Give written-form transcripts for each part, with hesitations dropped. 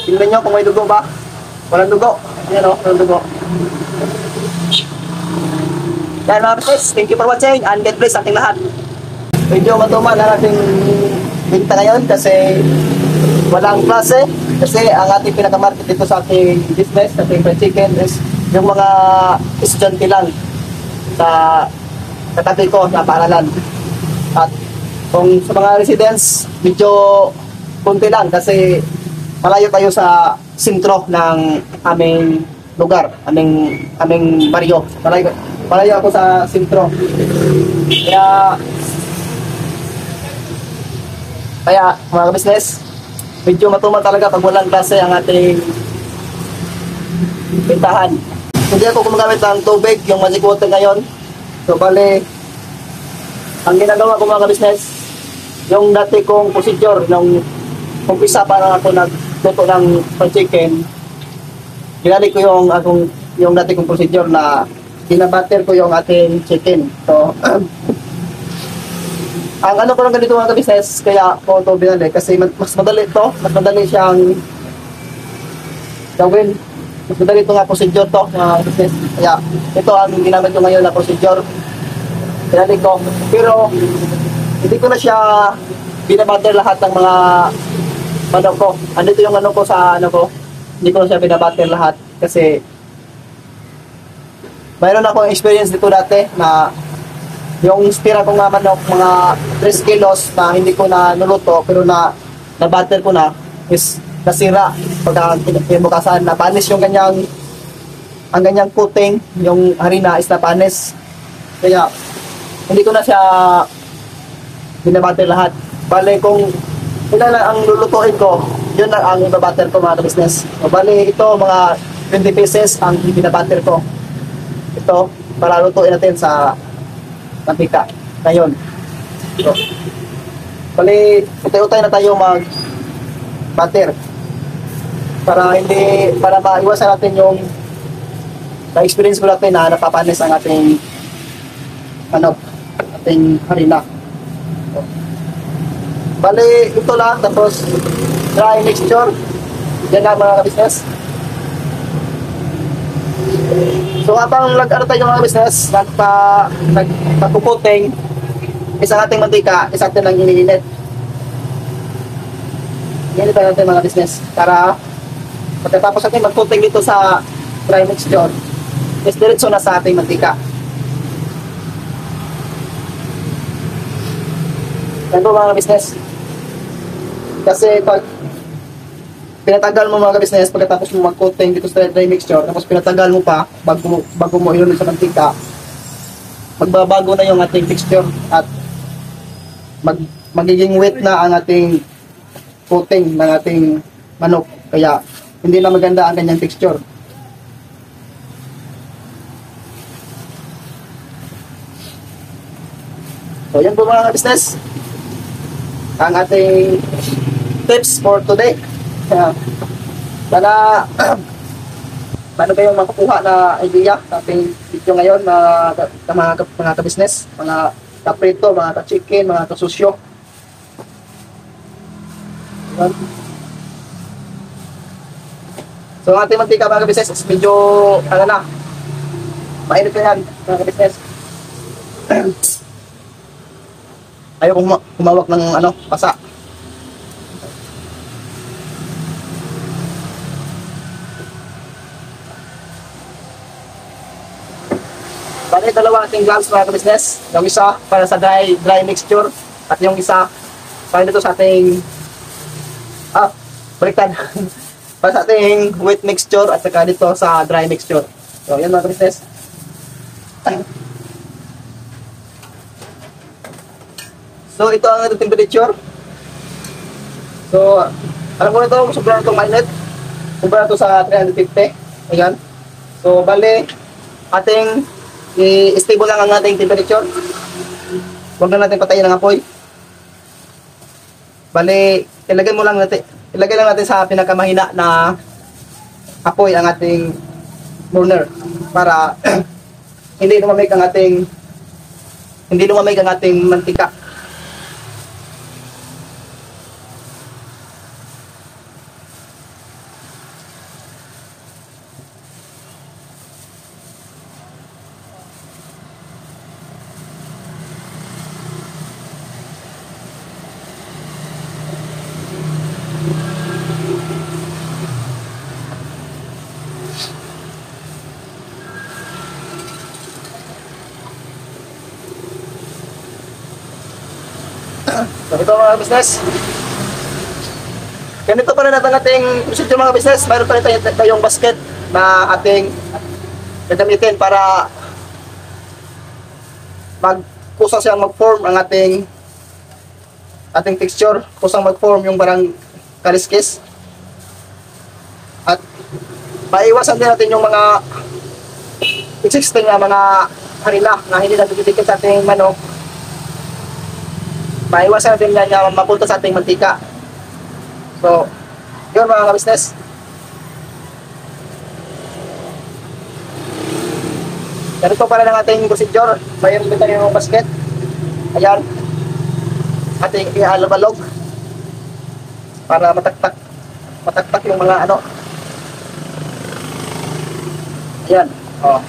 Tingnan nyo kung may dugo ba. Walang dugo. Ayan o, walang dugo. Yan mga business, thank you for watching and God bless ating lahat. Medyo matumal na nating binta ngayon kasi walang klase. Kasi ang ating pinaka-market dito sa ating business, sa ating fried chicken is yung mga estudyante lang sa katabi ko na paaralan. At kung sa mga residents, medyo kunti lang kasi malayo tayo sa sentro ng aming lugar, aming baryo. Malayo ako sa sentro. Kaya mga business, medyo matumal talaga pag walang klase ang ating pintahan. Hindi ako gumagamit ng tubig, yung magic water ngayon. So bali, ang ginagawa ko mga business, yung dati kong procedure, nung umpisa para ako nagluto ng fried chicken, ginalik ko yung dati kong procedure na binabatter ko yung ating chicken. So, ang ano ko lang ganito mga business, kaya ko ito binali kasi mas madali ito, mas madali siyang gawin. Mas madali ito nga procedure to mga business. Kaya ito ang ginamit ko ngayon na procedure. Binali ko. Pero hindi ko na siya binabatter lahat ng mga manok ko. Andito yung ano ko sa ano ko. Hindi ko na siya binabatter lahat kasi mayroon akong experience dito dati na yung tira ko nga manok, mga 3 kilos na hindi ko na nuluto pero na-batter ko na is nasira. Pagka kinubukasan, napanis yung ang ganyang puting, yung harina is napanis. Kaya hindi ko na siya binabatter lahat. Bale kung ilan lang ang lulutuin ko, yun lang ang ibabatter ko mga business. So, bale ito mga 20 pieces ang binabatter ko. Ito para lutuin natin sa mantika ngayon. So, bali, utay-utay na tayo mag-butter para maiwasan natin yung na-experience ko natin na napapanis ang ating ating harina. So, bali, ito lang, tapos dry mixture. Yan na mga business. So habang nag-ano tayo mga business, nagpapuputing isang ating mantika, isang ating lang iniinit. Init natin mga business para pagkatapos natin magputing dito sa dry mixture, is diretso na sa ating mantika. Yan po mga business. Kasi pag pinatagal mo mga business, pagkatapos mo mag-coating dito sa dry mixture, tapos pinatagal mo pa bago mo ilunod sa mantika, magbabago na yung ating texture at magiging wet na ang ating coating ng ating manok. Kaya hindi na maganda ang kanyang texture. So yan po mga business, ang ating tips for today. Sana paano kayong makukuha na idea sa ating video ngayon mga ka-business, mga ka-prito, mga ka-chicken, mga ka-susyo. So ang ating mantika mga ka-business is medyo mainit na yan mga ka-business. Ayaw kong humawak ng pasa. Bali, dalawa ating gloves mga ka-business. Yung isa para sa dry mixture at yung isa para dito sa ating baliktad. Para sa ating wet mixture at saka dito sa dry mixture. So yan mga ka-business. So ito ang ating temperature. So alam mo na ito, sobra na itong mainit. Sobra na ito sa 350. Ayan. So bali, ating i-stable lang ang ating temperature. Huwag na natin patayin ang apoy. Bali, ilagay lang natin sa pinakamahina na apoy ang ating burner para hindi lumamig ang ating mantika. So ito mga business, ganito pa rin natin ating procedure mga business. Mayroon pa rin tayong basket na ating gagamitin para kusang siyang mag-form ang ating texture, kusang mag-form yung barang kaliskis. At maiwasan din natin yung mga existing na mga harina na hindi na didikit sa ating manok. Maiwasan natin yan na mapunta sa ating mantika. So, yun mga ka-business. Ganito pala ng ating procedure. Mayroon din tayo yung basket. Ayan. Ating ialabalog para mataktak yung mga ano. Ayan. Oh.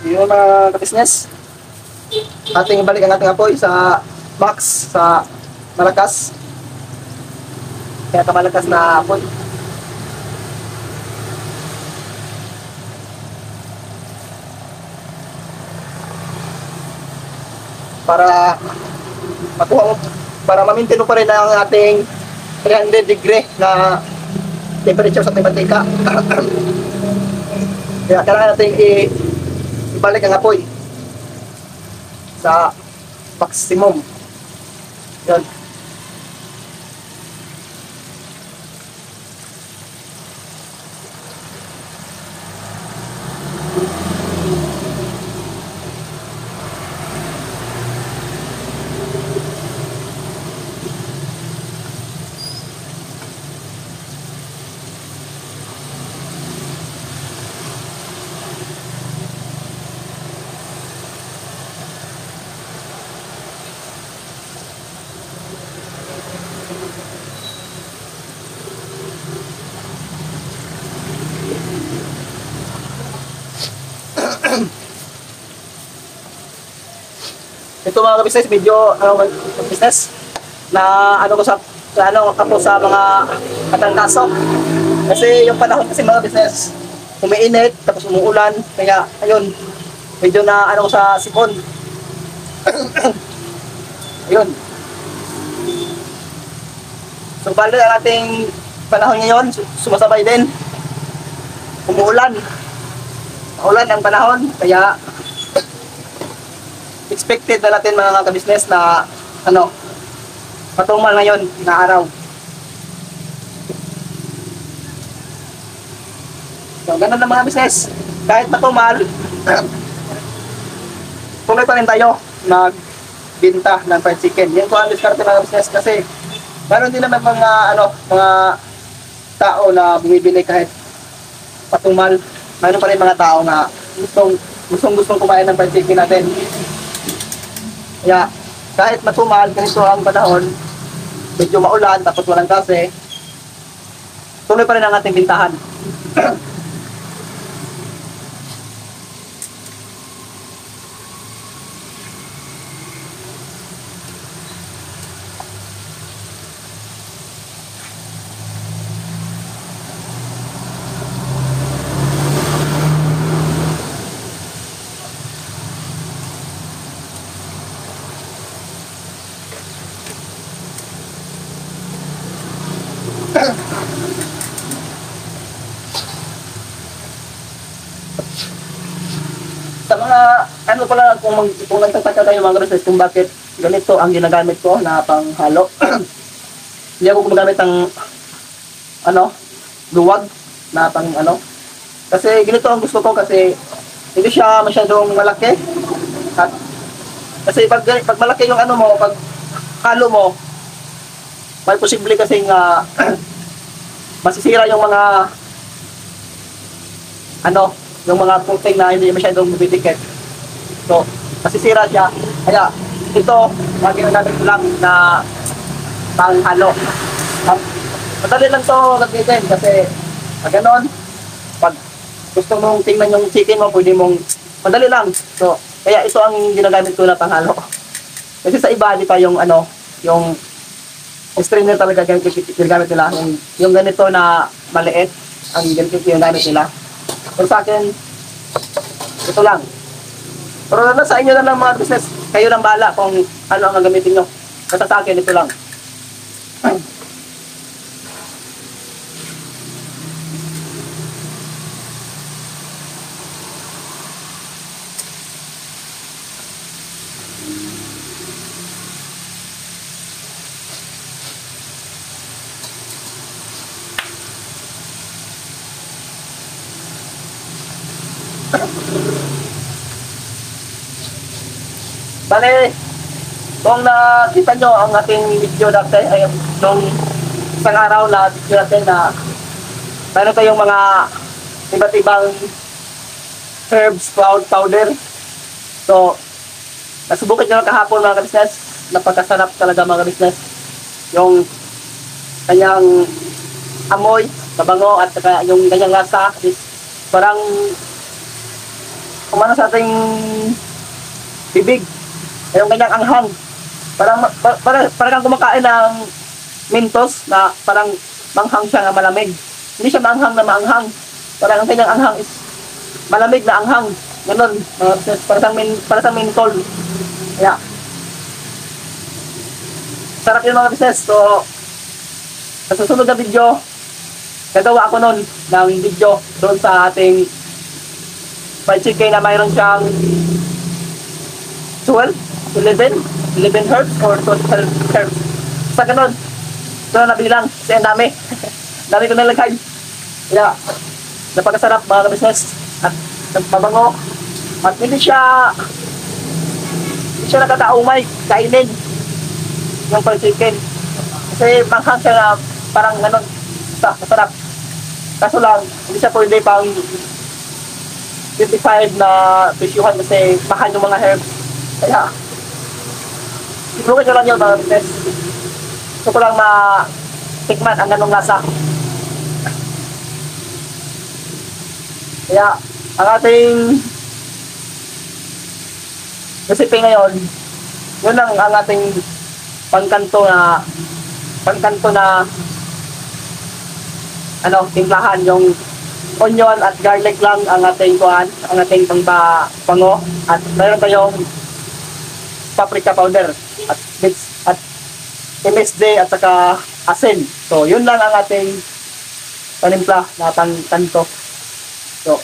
Yun mga ka-business, ating ibalik ang ating apoy sa box, sa malakas, kaya malakas na apoy. Para makuha mo, para ma-maintain mo pa rin ang ating 300 degree na temperature sa ating mantika. Kaya kailangan natin ibalik ang apoy sa maximum. Yan. Ito mga ka-business, medyo business na ano ko sa ano ako sa mga katangkaso. Kasi yung panahon kasi mga business, umiinit tapos umuulan, kaya ayun, medyo na ano ko sa sipon. Ayun. So bali ang ating panahon ngayon, sumasabay din. Umuulan. Maulan ang panahon, kaya expected na natin mga ka-business na ano, matumal ngayon na araw. So, ganun na mga business. Kahit matumal, tuloy pa rin tayo nagbinta ng fried chicken. Yan po ang diskarte mga business kasi meron din naman mga ano, mga tao na bumibili kahit patumal. Meron pa rin mga tao na gustong kumain ng fried chicken natin. Kaya kahit matumal, ganito ang panahon, medyo maulan, tapos walang kasi, tuloy pa rin ang ating bintahan. Sa mga ano pala, kung nagtataka kayo mga groceries kung bakit ganito ang ginagamit ko na panghalo. Hindi ako gumagamit ng ano, luwag na pang ano. Kasi ganito ang gusto ko kasi hindi siya masyadong malaki. At kasi pag malaki yung ano mo, pag halo mo, may posible kasi nga masisira yung mga ano, yung mga coating na hindi masyadong bumidikit. So, masisira siya. Kaya, ito, ginagamit ko lang na panghalo. Madali lang to gamitin kasi pag ganon, pag gusto mong tingnan yung chicken mo, pwede mong Madali lang. So, kaya ito ang ginagamit ko na panghalo. Kasi sa iba, di pa yung ano, yung strainer talaga ginagamit nila. Yung ganito na maliit, ang ganito yung gamit nila. Pero sa akin, ito lang. Pero sa inyo na lang mga business, kayo lang bahala kung ano ang gagamitin nyo. Basta sa akin, ito lang. Bale, kung nakita nyo ang ating video dati, ay nung isang araw na video natin na meron tayong mga iba't ibang herbs powder. So, nasubukan nyo kahapon mga ka-business. Napagkasarap talaga mga ka-business. Yung kanyang amoy, kabango, at saka yung kanyang lasa is parang kumano sa ating bibig. Yung kanyang anghang. Parang kang kumakain ng Mentos na parang manghang siya na malamig. Hindi siya manghang na maanghang. Parang ang kanyang anghang is malamig na anghang. Ganun. Para sa mentol. Kaya, sarap yung mga business. So, sa susunod na video, gagawa ako nun ng video doon sa ating fried chicken na mayroon siyang 11 herbs or 12 herbs. Sa ganun, ito na nabilang. Kasi ang dami. Dami ko nalagay. Kaya, napakasarap mga business. At nagpabango. At hindi siya nakakaumay kainin yung fried chicken. Kasi manghang siya na parang ganun. Masarap. Kaso lang, hindi siya pwede pang 55 na presyuhan kasi mahal yung mga herbs. Kaya, siguro ko lang yun mga business. Gusto ko lang matikman ang ganong lasa. Kaya, ang ating recipe ngayon, yun lang ang ating pangkanto na timplahan. Yung onion at garlic lang ang ating pangbango, at mayroon tayong paprika powder at MSG at saka asin. So yun lang ang ating panimpla na pangkanto. So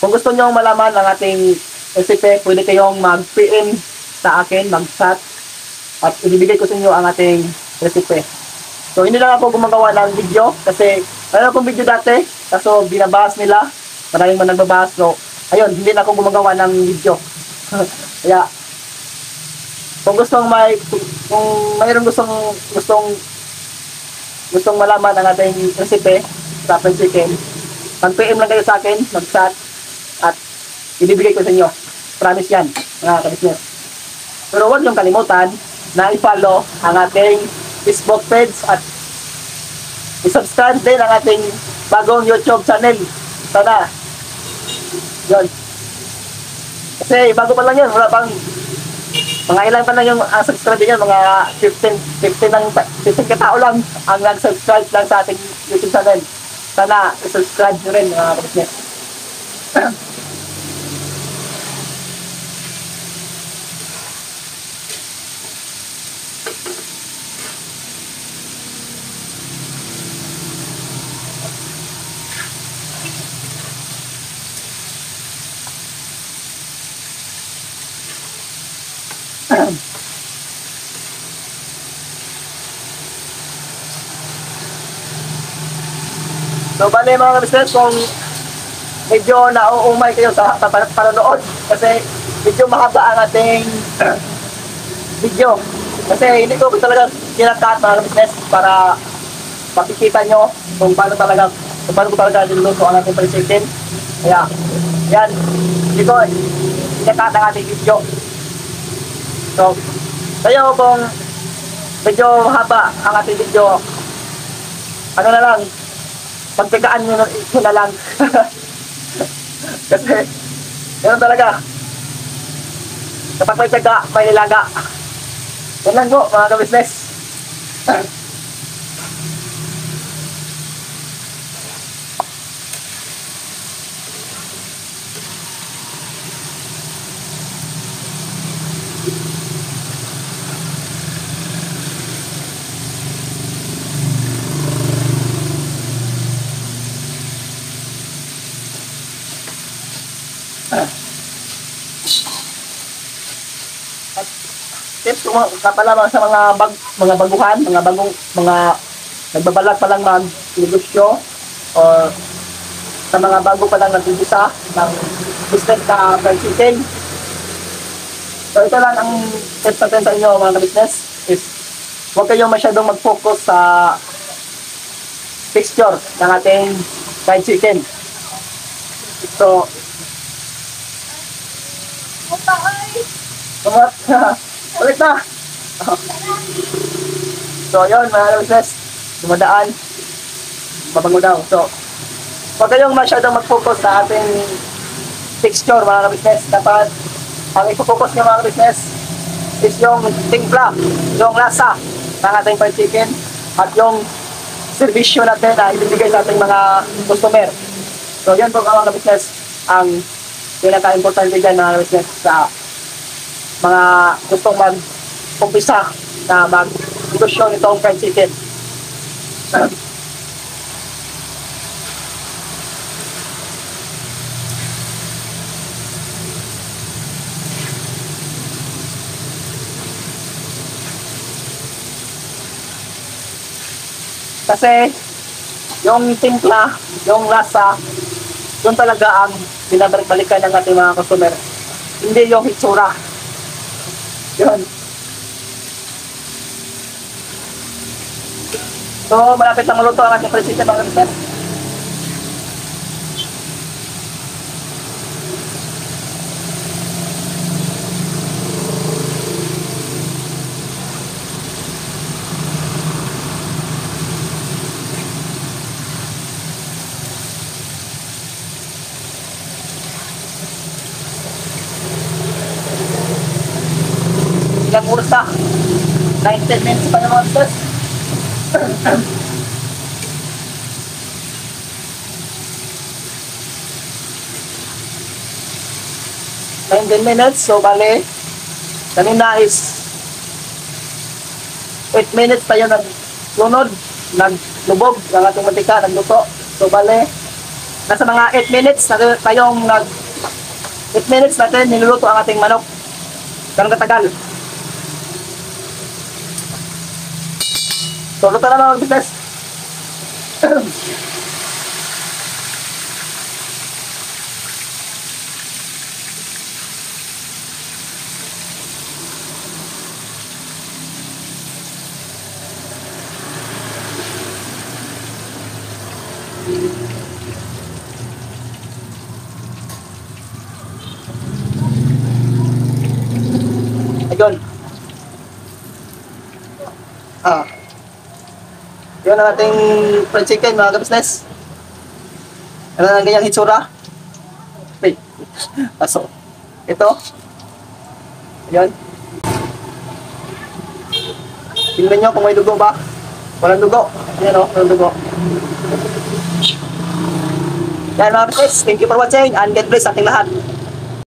kung gusto nyo malaman ang ating recipe, pwede kayong mag-PM sa akin, mag-chat, at ibibigay ko sa inyo ang ating recipe. So hindi lang ako gumagawa ng video kasi mayroon akong video dati, kaso binabahas nila, maraming man nagbabahas. So ayun, hindi na ako gumagawa ng video. Kaya kung mayroong gustong malaman ang ating recipe sa fried chicken, mag-PM lang kayo sa akin, mag-chat, at ibibigay ko sa inyo. Promise yan, mga ka-business. Pero huwag niyong kalimutan na i-follow ang ating Facebook page at i-subscribe din ang ating bagong YouTube channel. Sana. Yun. Kasi bago pa lang yun, wala pang mga ilan pa lang yung subscribe niya, mga 15 katao lang ang nag-subscribe lang sa ating YouTube channel. Sana i-subscribe nyo rin mga kapatid. So bale mga business, kung medyo nauumay kayo sa panonood kasi medyo mahaba ang ating video, kasi hindi ko talaga kinakat mga business para makikita nyo kung paano ko talaga niluluto ang ating fried chicken. Kaya yan, hindi ko kinakat ang ating video. So kayo, kung medyo mahaba ang ating video, ano na lang, pagpigaan nyo na lang. Kasi, ganoon talaga. Kapag may tsaga, may nilaga. Yan lang po, mga ka-business. At tips ko kapala sa mga baguhan, mga nagbabalat pa lang mag-negosyo o sa mga bago pa lang nag-umpisa ng business na fried chicken. So ito lang ang tips natin sa inyo mga business is huwag kayong masyadong mag-focus sa texture ng ating fried chicken. So Kumot. Ulit na. So, yun mga business. Dumadaan. Mabango daw. So, huwag kayong masyadong mag-focus sa ating texture mga business. Dapat, ang i-focus nyo mga business is yung timpla, yung lasa ng ating fried chicken at yung servisyo natin na ibibigay sa ating mga customer. So, yun po mga business ang pinaka-importante dyan mga business sa mga gustong mag-umpisa na mag-negosyo nitong fried chicken. Kasi yung timpla, yung lasa, yun talaga ang binabalik-balikan ng ating mga customer. Hindi yung hitsura. Yun. So, malapit na maluto ang ating fried chicken mga business. Ilang oras na? 19 minutes pa naman sis. 19 minutes, so bali kanina is 8 minutes tayo naglunod, naglubog ng ating mantika, nagluto. So bali nasa mga 8 minutes na tayong 8 minutes natin niluluto ang ating manok. Ganun katagal. So, luto na mga business. Ayun. Yun ang ating fried chicken mga ka-business. Ano ang ganyang hitsura? Wait. Aso. Ito. Ayan. Tingnan nyo kung may dugo ba. Walang dugo. Ayan o, walang dugo. Yan mga ka-business. Thank you for watching and God bless ating lahat.